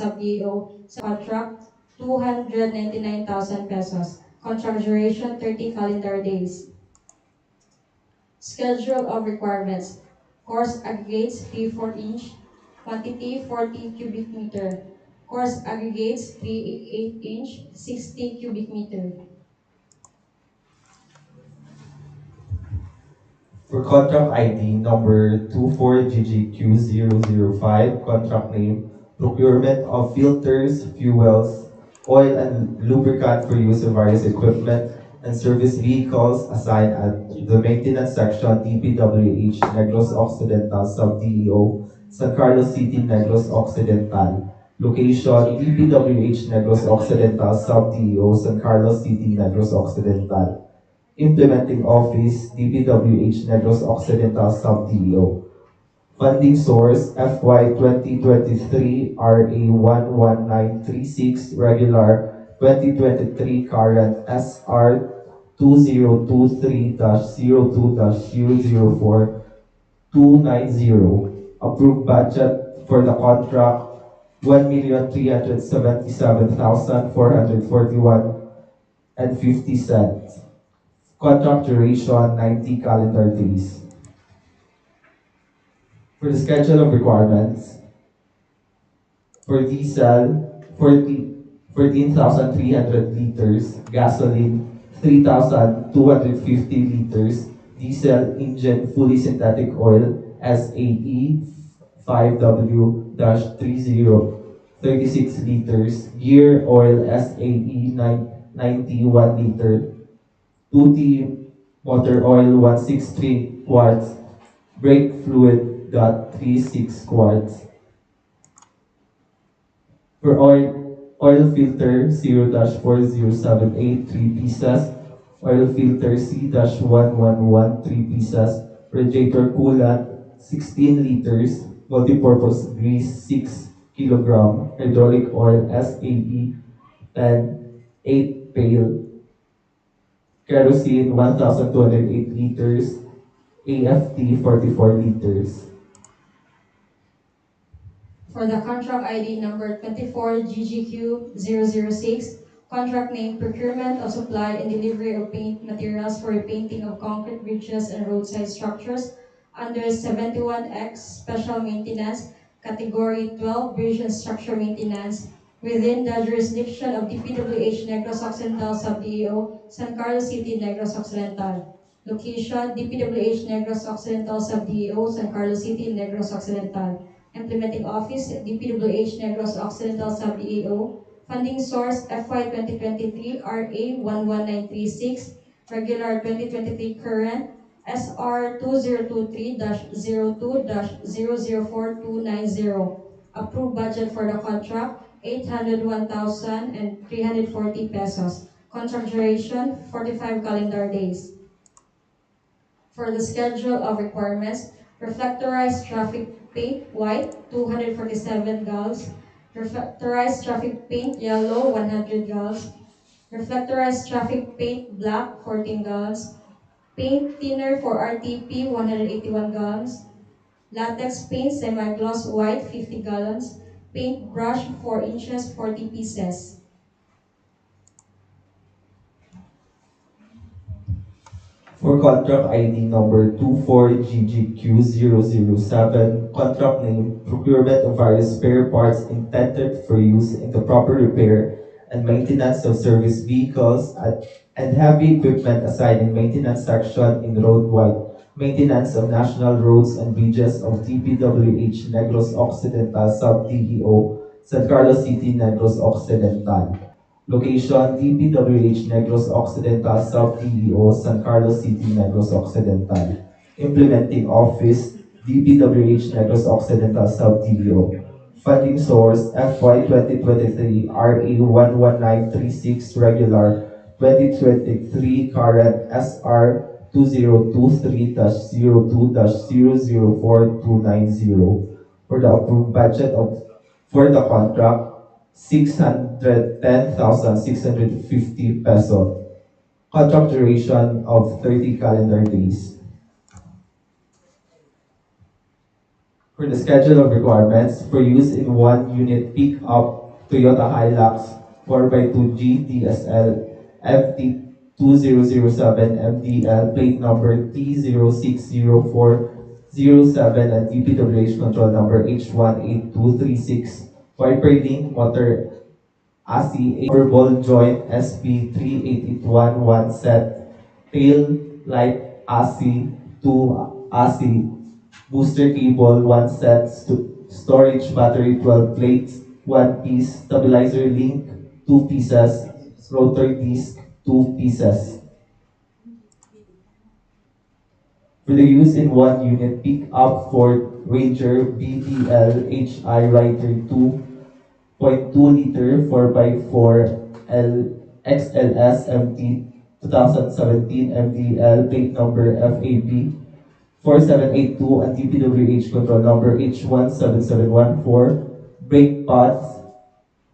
sub-DEO contract 299,000 pesos. Contract duration 30 calendar days. Schedule of requirements. Course aggregates 3/4 inch. Quantity 40 cubic meter. Course aggregates 3/8 inch, 60 cubic meter. For contract ID number 24GGQ005, contract name, procurement of filters, fuels, oil and lubricant for use in various equipment and service vehicles assigned at the maintenance section, DPWH Negros Occidental sub-DEO, San Carlos City, Negros Occidental. Location, DPWH Negros Occidental sub-DEO, San Carlos City, Negros Occidental. Implementing Office, DPWH Negros Occidental sub-DEO. Funding source, FY 2023 RA 11936, regular 2023 current SR 2023-02-004-290. Approved budget for the contract 1,377,441.50. Contract duration 90 calendar days. For the schedule of requirements, for diesel, 14,300 liters, gasoline, 3,250 liters, diesel engine fully synthetic oil, SAE 5W-30, 36 liters, gear oil, SAE 91 liter, 2T motor oil 163 quarts, brake fluid dot 36 quarts. For oil filter 0-4078 3 pieces, oil filter C-111 3 pieces, radiator coolant 16 liters, multipurpose grease 6 kg, hydraulic oil SAE 10 8 pail, kerosene 1,208 liters, AFT 44 liters. For the contract ID number 24GGQ006, contract name procurement of supply and delivery of paint materials for repainting of concrete bridges and roadside structures under 71X Special Maintenance, Category 12 Bridge and Structure Maintenance, within the jurisdiction of DPWH Negros Occidental sub-DEO, San Carlos City, Negros Occidental. Location, DPWH Negros Occidental sub-DEO, San Carlos City, Negros Occidental. Implementing Office, DPWH Negros Occidental sub-DEO. Funding source, FY 2023 RA 11936, regular 2023 current, SR 2023-02-004290. Approved budget for the contract, 801,340 pesos. Contract duration, 45 calendar days. For the schedule of requirements, reflectorized traffic paint white, 247 gallons. Reflectorized traffic paint yellow, 100 gallons. Reflectorized traffic paint black, 14 gallons. Paint thinner for RTP, 181 gallons. Latex paint semi-gloss white, 50 gallons. Paint brush, 4 inches, 40 pieces. For contract ID number 24GGQ007, contract name, procurement of various spare parts intended for use in the proper repair and maintenance of service vehicles and heavy equipment assigned in maintenance section in roadwide maintenance of national roads and bridges of DPWH Negros Occidental sub-DEO, San Carlos City, Negros Occidental. Location, DPWH Negros Occidental sub-DEO, San Carlos City, Negros Occidental. Implementing Office, DPWH Negros Occidental sub-DEO. Funding source, FY 2023 RA 11936, regular 2023 current SR 2023-02-004-290. For the approved budget for the contract, 610,650 peso. Contract duration of 30 calendar days. For the schedule of requirements, for use in one unit pick-up Toyota Hilux 4x2 GTSL FT2007 MDL plate number T060407 and DPWH control number H18236. Wiper link motor ASI over ball joint SP38811 set, tail light ASI 2 ASI, booster cable 1 set, storage battery 12 plates, 1 piece, stabilizer link 2 pieces, rotor disc 2 pieces. For the use in one unit, pick up Ford Ranger BTL HI Rider 2.2 liter 4x4 XLS MT 2017 MDL plate number FAB 4782 and DPWH control number H17714. Brake pads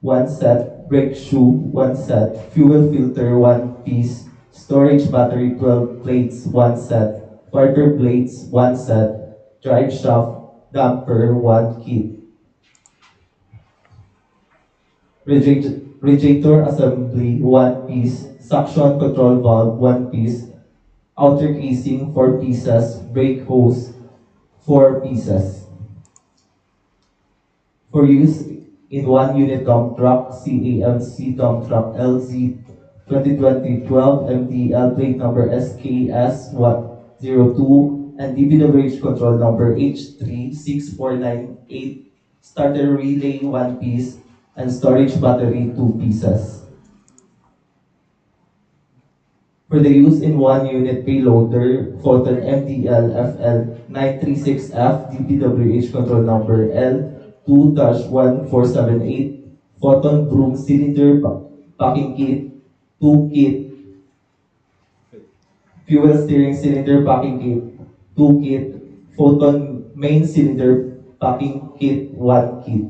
1 set, brake shoe 1 set, fuel filter 1 piece, storage battery 12 plates 1 set, wiper blades 1 set, drive shaft damper 1 kit. Radiator assembly 1 piece, suction control valve 1 piece, outer casing 4 pieces, brake hose 4 pieces. For use in one unit dump truck CAMC dump truck LZ 2020-12 MDL plate number SKS102 and DPWH control number H36498, starter relay 1 piece and storage battery 2 pieces. For the use in one unit payloader, Photon MDL FL936F DPWH control number L2-1478, Photon broom cylinder packing kit, 2 kit, fuel steering cylinder packing kit, 2 kit, Photon main cylinder packing kit, 1 kit.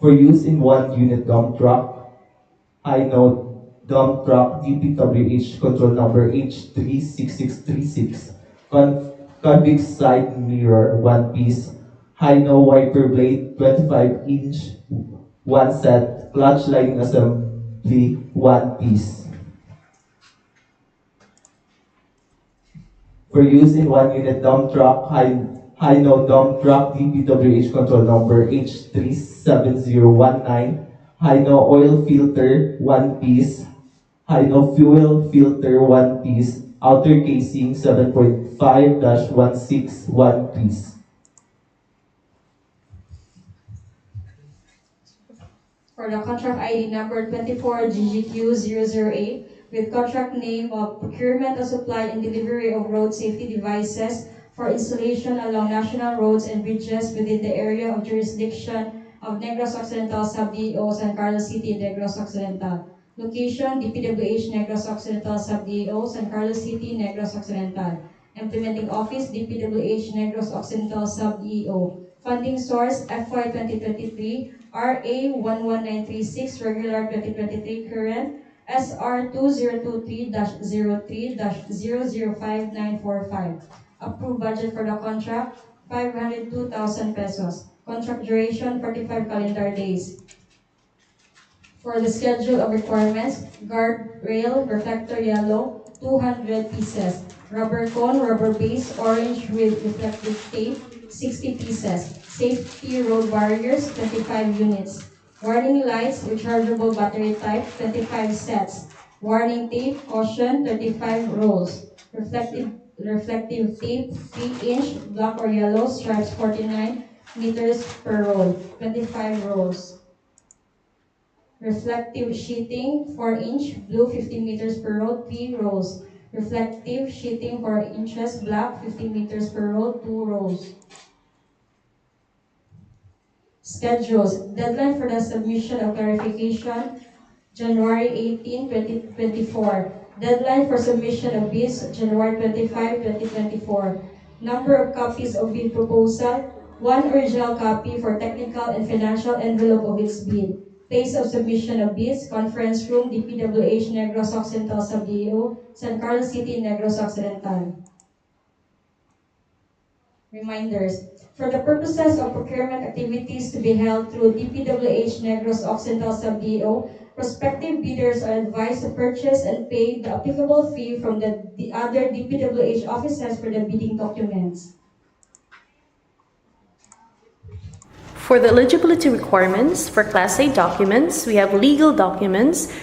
For use in one unit dump truck, high note dump truck DPWH control number H36636, convex side mirror 1 piece, high no wiper blade 25-inch 1 set, clutch lining assembly 1 piece. For use in one unit dump truck, high no dump truck DPWH control number H37019, high no oil filter 1 piece, high no fuel filter 1 piece, outer casing 7.5-16 1 piece. For the contract ID number 24GGQ008 with contract name of Procurement of Supply and Delivery of Road Safety Devices for installation along national roads and bridges within the area of jurisdiction of Negros Occidental Sub-DEO, San Carlos City, Negros Occidental. Location, DPWH Negros Occidental Sub-DEO, San Carlos City, Negros Occidental. Implementing Office, DPWH Negros Occidental Sub-DEO. Funding source, FY 2023, RA 11936, regular 2023 current, SR 2023-03-005945. Approved budget for the contract, 502,000 pesos. Contract duration, 45 calendar days. For the schedule of requirements, guard rail, reflector yellow, 200 pieces. Rubber cone, rubber base, orange with reflective tape, 60 pieces. Safety road barriers, 25 units. Warning lights, rechargeable battery type, 25 sets. Warning tape, caution, 35 rolls. Reflective tape, 3-inch, black or yellow, stripes 49 meters per roll, 25 rolls. Reflective sheeting, 4-inch, blue 15 meters per roll, 3 rolls. Reflective sheeting 4 inches, black 15 meters per roll, 2 rolls. Schedules. Deadline for the submission of clarification, January 18, 2024. Deadline for submission of bids, January 25, 2024. Number of copies of bid proposal, 1 original copy for technical and financial envelope of its bid. Place of submission of bids, conference room, DPWH Negros Occidental Sub-DEO, San Carlos City, Negros Occidental. reminders. For the purposes of procurement activities to be held through DPWH Negros Occidental sub-DEO, prospective bidders are advised to purchase and pay the applicable fee from the other DPWH offices for the bidding documents. For the eligibility requirements for Class A documents, we have legal documents,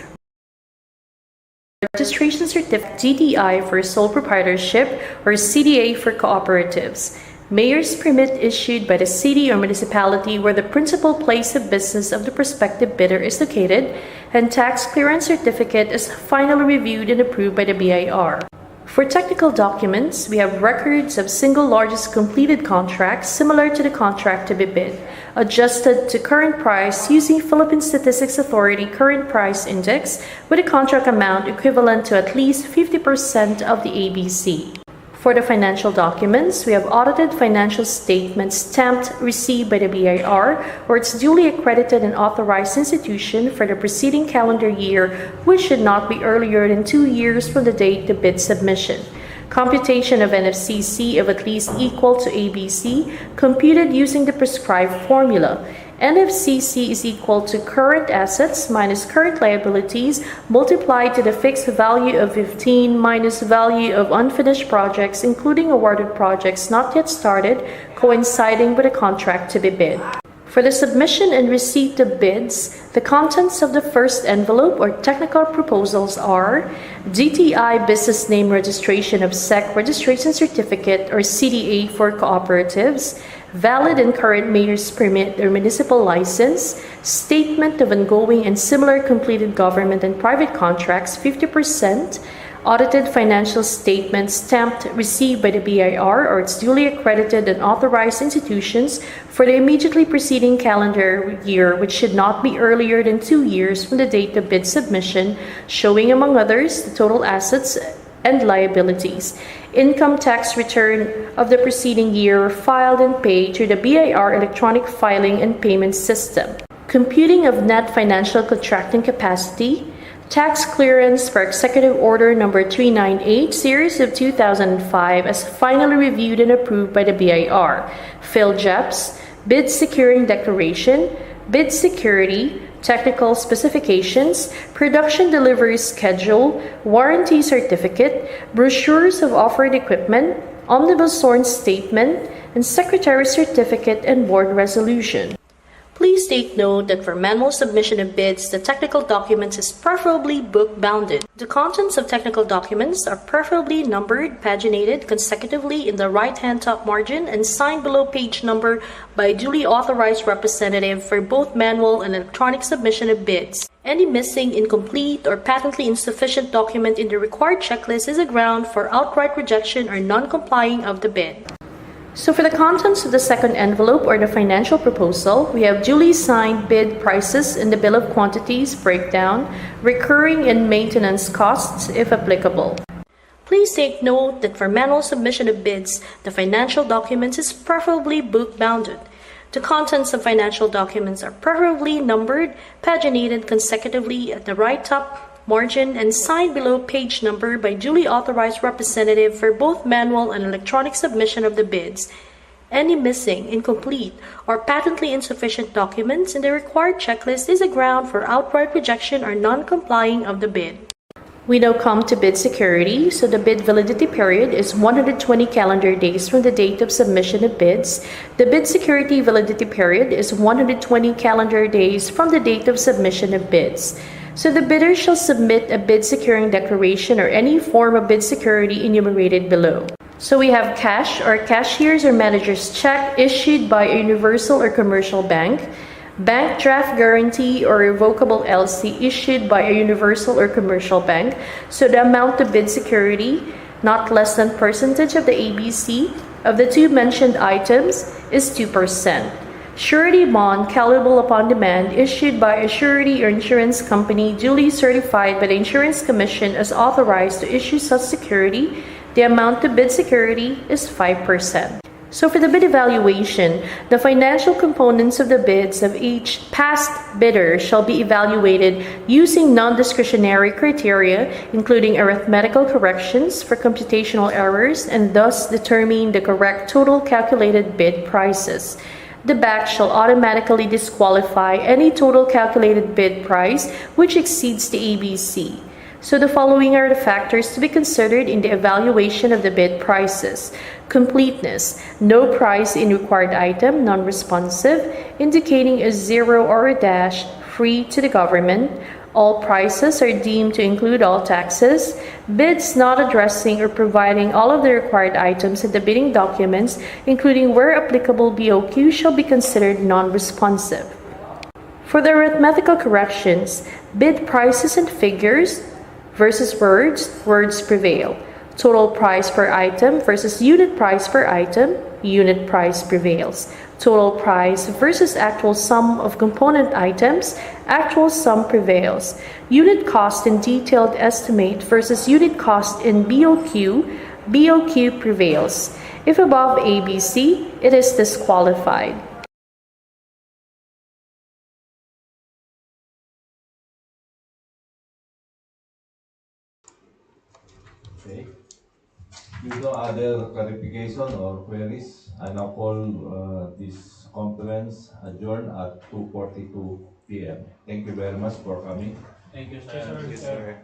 registration certificate, GDI for sole proprietorship, or CDA for cooperatives. Mayor's permit issued by the city or municipality where the principal place of business of the prospective bidder is located, and tax clearance certificate is finally reviewed and approved by the BIR. For technical documents, we have records of single largest completed contracts similar to the contract to be bid, adjusted to current price using Philippine Statistics Authority Current Price Index with a contract amount equivalent to at least 50% of the ABC. For the financial documents, we have audited financial statements stamped received by the BIR or its duly accredited and authorized institution for the preceding calendar year, which should not be earlier than 2 years from the date of bid submission. Computation of NFCC of at least equal to ABC, computed using the prescribed formula. NFCC is equal to current assets minus current liabilities multiplied to the fixed value of 15 minus value of unfinished projects, including awarded projects not yet started, coinciding with a contract to be bid. For the submission and receipt of bids, the contents of the first envelope or technical proposals are DTI Business Name Registration of SEC Registration Certificate or CDA for cooperatives, valid and current mayor's permit or municipal license, statement of ongoing and similar completed government and private contracts 50%, audited financial statements stamped received by the BIR or its duly accredited and authorized institutions for the immediately preceding calendar year, which should not be earlier than 2 years from the date of bid submission, showing among others the total assets and liabilities. Income tax return of the preceding year filed and paid through the BIR electronic filing and payment system. Computing of net financial contracting capacity. Tax clearance for Executive Order Number 398, Series of 2005, as finally reviewed and approved by the BIR. PhilJEPs, bid securing declaration, bid security, technical specifications, production delivery schedule, warranty certificate, brochures of offered equipment, omnibus sworn statement, and secretary certificate and board resolution. Please take note that for manual submission of bids, the technical documents is preferably book-bounded. The contents of technical documents are preferably numbered, paginated consecutively in the right-hand top margin and signed below page number by a duly authorized representative for both manual and electronic submission of bids. Any missing, incomplete, or patently insufficient document in the required checklist is a ground for outright rejection or non-complying of the bid. So for the contents of the second envelope or the financial proposal, we have duly signed bid prices in the bill of quantities breakdown, recurring and maintenance costs if applicable. Please take note that for manual submission of bids, the financial documents is preferably book-bounded. The contents of financial documents are preferably numbered, paginated consecutively at the right top margin and signed below page number by duly authorized representative for both manual and electronic submission of the bids. Any missing, incomplete, or patently insufficient documents in the required checklist is a ground for outright rejection or non-complying of the bid. We now come to bid security, so the bid validity period is 120 calendar days from the date of submission of bids. The bid security validity period is 120 calendar days from the date of submission of bids. So the bidder shall submit a bid securing declaration or any form of bid security enumerated below. So we have cash or cashier's or manager's check issued by a universal or commercial bank, bank draft guarantee or revocable LC issued by a universal or commercial bank. So the amount of bid security, not less than percentage of the ABC of the two mentioned items, is 2%. Surety bond callable upon demand issued by a surety or insurance company duly certified by the Insurance Commission as authorized to issue such security. The amount of bid security is 5%. So for the bid evaluation, the financial components of the bids of each past bidder shall be evaluated using non-discretionary criteria, including arithmetical corrections for computational errors, and thus determine the correct total calculated bid prices. The BAC shall automatically disqualify any total calculated bid price which exceeds the ABC. So the following are the factors to be considered in the evaluation of the bid prices. Completeness: no price in required item non-responsive, indicating a 0 or a dash, free to the government. All prices are deemed to include all taxes. Bids not addressing or providing all of the required items in the bidding documents, including where applicable BOQ, shall be considered non-responsive. For the arithmetical corrections, bid prices and figures versus words, words prevail. Total price per item versus unit price per item, unit price prevails. Total price versus actual sum of component items, actual sum prevails. Unit cost in detailed estimate versus unit cost in BOQ, BOQ prevails. If above ABC, it is disqualified. Okay. With no other clarification or queries, I now call this conference adjourned at 2:42 p.m. Thank you very much for coming. Thank you, sir. Yes, sir.